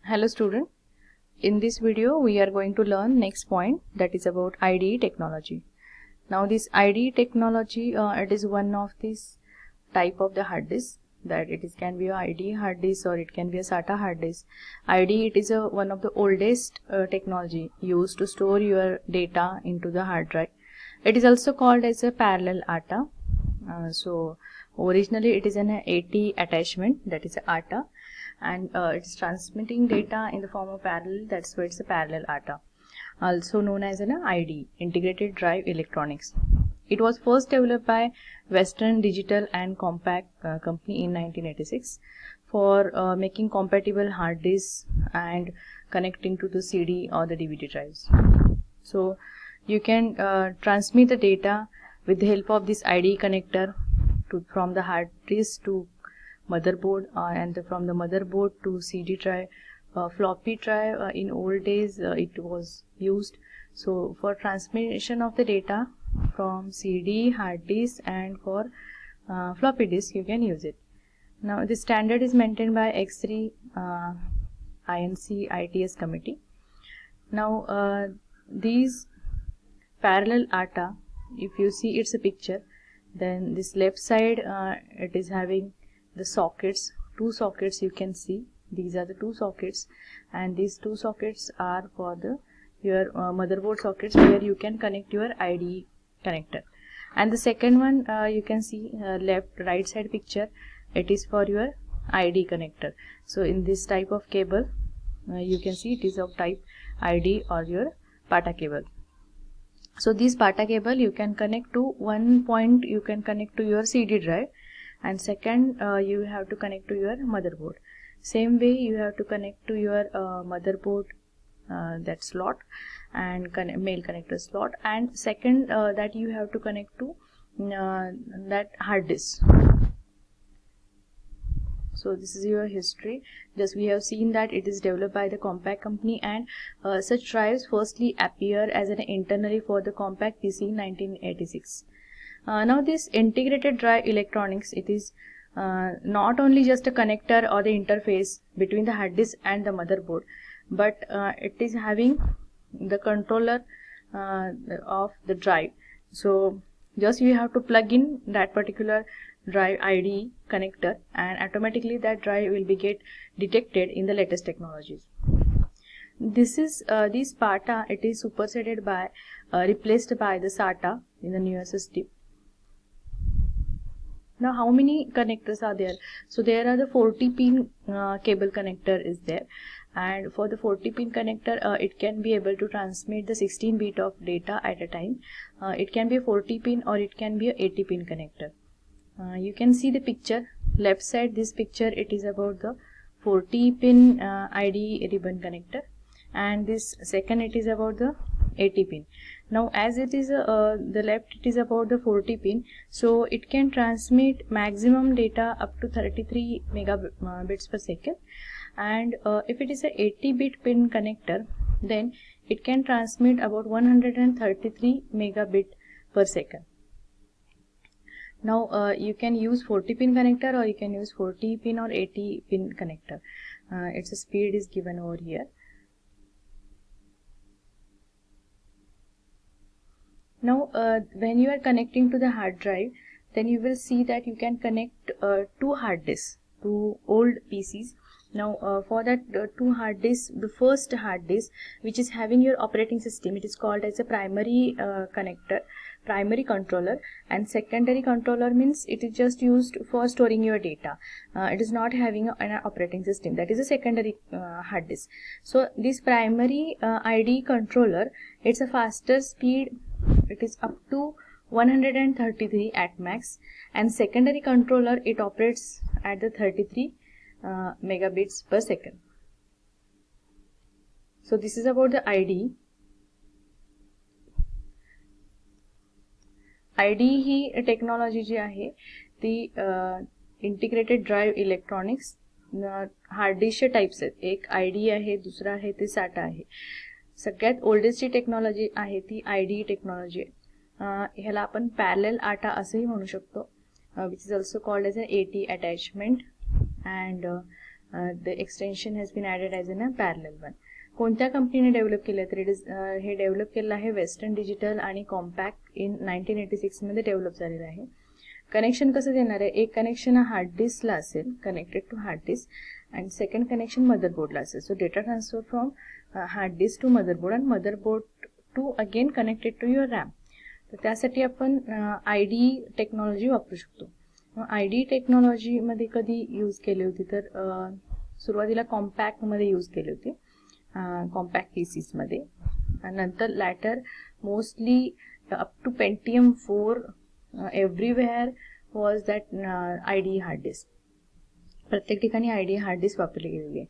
Hello student, in this video we are going to learn next point, that is about IDE technology. Now this IDE technology, it is one of this type of the hard disk, that can be a IDE hard disk or it can be a SATA hard disk. IDE, it is one of the oldest technology used to store your data into the hard drive. It is also called as a parallel ATA. So originally it is an AT attachment, that is a ATA, and it is transmitting data in the form of parallel, that's why it's a parallel ATA, also known as an IDE, Integrated Drive Electronics. It was first developed by Western Digital and Compaq company in 1986 for making compatible hard disks and connecting to the CD or the DVD drives. So you can transmit the data with the help of this IDE connector from the hard disk to motherboard, and from the motherboard to CD drive, floppy drive. In old days it was used. So for transmission of the data from CD, hard disk, and for floppy disk, you can use it. Now the standard is maintained by X3 INC ITS committee. Now these parallel ATA, if you see its a picture, then this left side it is having the sockets, two sockets you can see. These are the two sockets, and these two sockets are for the your motherboard sockets where you can connect your IDE connector. And the second one you can see right side picture, it is for your IDE connector. So in this type of cable you can see it is of type IDE or your PATA cable. So this PATA cable you can connect to one point, you can connect to your CD drive, and second you have to connect to your motherboard. Same way you have to connect to your motherboard, that slot, and mail connector slot, and second that you have to connect to that hard disk. So this is your history. Just we have seen that it is developed by the Compaq company, and such drives firstly appear as an internally for the Compaq PC in 1986. Now this integrated drive electronics, it is not only just a connector or the interface between the hard disk and the motherboard, but it is having the controller of the drive. So just you have to plug in that particular drive IDE connector, and automatically that drive will be get detected in the latest technologies. This is this PATA, it is superseded by replaced by the SATA in the newer system. Now how many connectors are there? So there are the 40 pin cable connector is there, and for the 40 pin connector it can be able to transmit the 16 bit of data at a time. It can be a 40 pin or it can be a 80 pin connector. You can see the picture left side, this picture, it is about the 40 pin IDE ribbon connector, and this second it is about the 80 pin. Now as it is the left, it is about the 40 pin, so it can transmit maximum data up to 33 megabits per second, and if it is a 80 bit pin connector, then it can transmit about 133 megabit per second. Now you can use 40 pin connector or you can use 40 pin or 80 pin connector. Its speed is given over here. Now when you are connecting to the hard drive, then you will see that you can connect two hard disks, two old PCs. Now for that two hard disks, the first hard disk which is having your operating system, it is called as a primary primary controller, and secondary controller means it is just used for storing your data. It is not having an operating system, that is a secondary hard disk. So this primary IDE controller, it's a faster speed, it is up to 133 at max, and secondary controller, it operates at the 33 megabits per second. So this is about the IDE. IDE ही technology जी आहे ती integrated drive electronics hard डिस्कचे types आहेत. एक IDE आहे, दुसरा आहे ते SATA आहे. सगळ्यात ओल्डेस्ट जी टेक्नॉलॉजी आहे ती IDE टेक्नॉलॉजी आहे. ह्याला आपण पॅरलल ATA असंही म्हणू शकतो, which is also called as a AT attachment, and the extension has been added as in a parallel one. कोणत्या कंपनीने डेव्हलप केलं तर इट इज हे डेव्हलप केलेलं आहे वेस्टर्न डिजिटल आणि कॉम्पॅक्ट इन 1986 मध्ये डेव्हलप झालेलं आहे. कनेक्शन कसं देणार आहे, एक कनेक्शन हा हार्ड डिस्कला असेल connected to hard disk and second connection मदरबोर्डला असेल. So data transfer from hard disk to motherboard and motherboard to again connected to your RAM. तर त्यासाठी आपण आयडी टेक्नॉलॉजी वापरू शकतो. आयडी टेक्नॉलॉजीमध्ये कधी यूज केली होती तर सुरुवातीला कॉम्पॅक्टमध्ये यूज केली होती, कॉम्पॅक्ट पीसीसमध्ये. नंतर later mostly up to Pentium 4 everywhere was that ID hard disk. प्रत्येक ठिकाणी आयडी हार्ड डिस्क वापरली गेलेली आहे.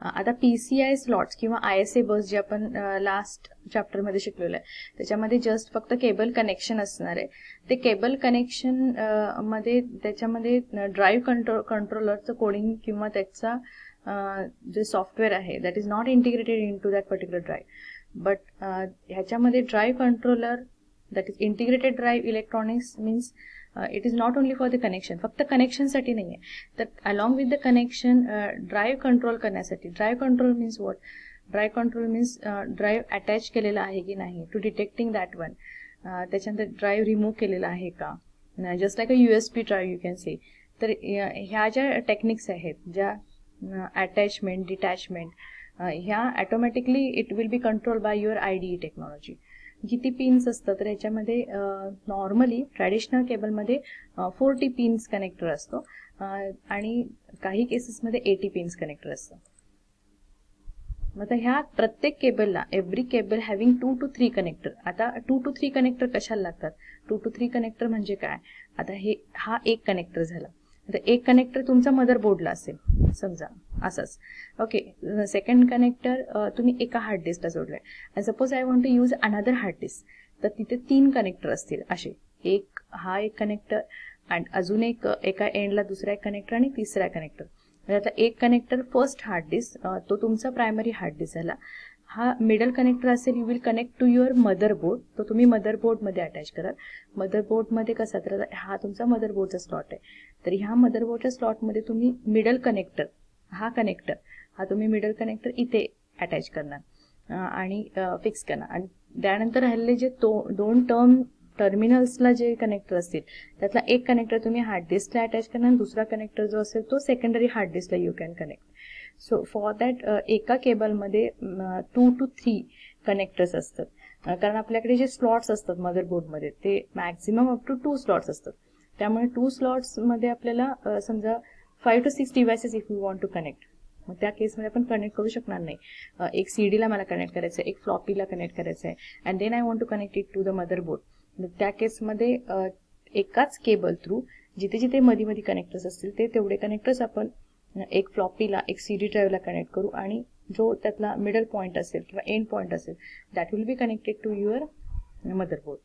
आता PCI स्लॉट्स किंवा ISA बस जे आपण लास्ट चॅप्टरमध्ये शिकलेलं आहे त्याच्यामध्ये जस्ट फक्त केबल कनेक्शन असणार आहे. ते केबल कनेक्शन मध्ये त्याच्यामध्ये ड्राईव्ह कंट्रोलरचं कोडिंग किंवा त्याचा जे सॉफ्टवेअर आहे that is not integrated into that particular drive. But ह्याच्यामध्ये drive controller that is integrated drive electronics means it is not only for the connection, फक्त कनेक्शनसाठी नाही आहे तर along with the connection drive control करण्यासाठी. Drive control means what, drive control means drive attach केलेला आहे की नाही टू डिटेक्टिंग दॅट वन. त्याच्यानंतर ड्राईव्ह रिमूव्ह केलेला आहे का, just like a USB drive you can say. तर ह्या ज्या टेक्निक्स आहेत ज्या अटॅचमेंट डिटॅचमेंट ह्या automatically it will be control by your IDE technology. किती पिन्स असतात तर याच्यामध्ये नॉर्मली ट्रॅडिशनल केबलमध्ये 40 पिन्स कनेक्टर असतो आणि काही केसेसमध्ये 80 पिन्स कनेक्टर असतं. मग ह्या प्रत्येक केबलला every cable having 2 to 3 connector. आता 2 to 3 कनेक्टर कशाला लागतात, 2 to 3 कनेक्टर म्हणजे काय, आता हा एक कनेक्टर झाला तर एक कनेक्टर तुमचा मदरबोर्डला असेल समजा असंच. ओके, सेकंड कनेक्टर तुम्ही एका हार्ड डिस्कला जोडलाय आणि suppose I want to use another hard disk तर तिथे 3 कनेक्टर असतील असे. एक कनेक्टर आणि अजून एका एंडला दुसरा एक कनेक्टर आणि तिसरा कनेक्टर. म्हणजे आता एक कनेक्टर फर्स्ट हार्ड डिस्क तो तुमचा प्रायमरी हार्ड डिस्क झाला. हा मिडल कनेक्टर असेल you will connect to your motherboard, तो तुम्ही मदरबोर्डमध्ये अटॅच कराल. मदरबोर्डमध्ये कसा तर हा तुमचा मदरबोर्डचा स्लॉट आहे तर ह्या मदरबोर्डच्या स्लॉटमध्ये तुम्ही मिडल कनेक्टर हा तुम्ही मिडल कनेक्टर इथे अटॅच करणार आणि फिक्स करणार. आणि त्यानंतर राहिलेले जे 2 टर्मिनल्सला जे कनेक्टर असतील त्यातला एक कनेक्टर तुम्ही हार्ड डिस्कला अटॅच करणार आणि दुसरा कनेक्टर जो असेल तो सेकंडरी हार्ड डिस्कला you can connect. So for that एका केबलमध्ये 2 to 3 कनेक्टर्स असतात कारण आपल्याकडे जे स्लॉट्स असतात मदरबोर्डमध्ये ते मॅक्झिमम अप टू 2 स्लॉट्स असतात. त्यामुळे 2 स्लॉट्समध्ये आपल्याला समजा 5 to 6 devices if you want to connect. मग त्या केसमध्ये आपण कनेक्ट करू शकणार नाही. एक CD ला मला कनेक्ट करायचं आहे, एक फ्लॉपीला कनेक्ट करायचं आहे and then I want to connect it to the motherboard. त्या केसमध्ये एकाच केबल थ्रू जिथे जिथे मध्ये कनेक्टर्स असतील ते तेवढे कनेक्टर्स आपण एक फ्लॉपीला एक CD ड्राईव्हला कनेक्ट करू आणि जो त्यातला मिडल पॉईंट असेल किंवा एंड पॉईंट असेल that will be connected to your motherboard.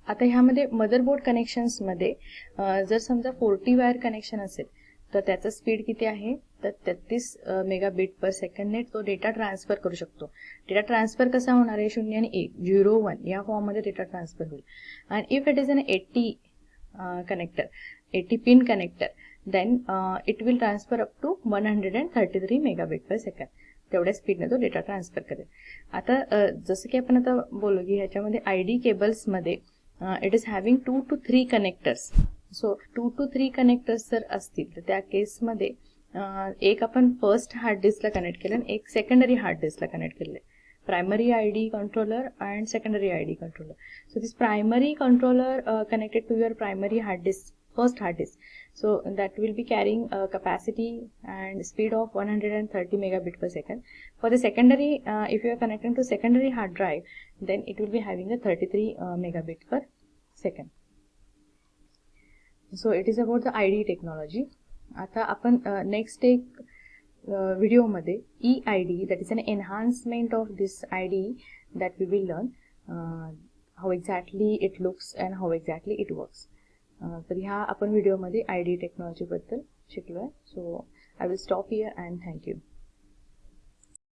आता ह्यामध्ये मदरबोर्ड कनेक्शन्समध्ये जर समजा 40 वायर कनेक्शन असेल तर त्याचा स्पीड किती आहे तर 33 मेगाबिट पर सेकंडने तो डेटा ट्रान्सफर करू शकतो. डेटा ट्रान्सफर कसा होणार आहे 0 आणि 1 0 1 या फॉर्ममध्ये डेटा ट्रान्सफर होईल. आणि if it is an 80 pin connector then it will transfer up to 133 megabit per second. तेवढ्या स्पीडने तो डेटा ट्रान्सफर करेल. आता जसं की आपण आता बोलू की ह्याच्यामध्ये ID केबल्समध्ये it is having 2 to 3 connectors. So 2 to 3 connectors जर असतील तर त्या केसमध्ये एक आपण फर्स्ट हार्ड डिस्कला कनेक्ट केलं आणि एक सेकंडरी हार्ड डिस्कला कनेक्ट केलं. Primary ID controller and secondary ID controller. So this primary controller connected to your primary hard disk, first hard disk. So that will be carrying a capacity and speed of 130 megabit per second. For the secondary, if you are connecting to secondary hard drive, then it will be having a 33 megabit per second. So it is about the ID technology. आता आपण next एक व्हिडिओमध्ये EID, that is an enhancement of this IDE, that we will learn how exactly it looks and how exactly it works. तर ह्या आपण व्हिडिओमध्ये IDE technology बद्दल शिकलोय. So I will stop here and thank you.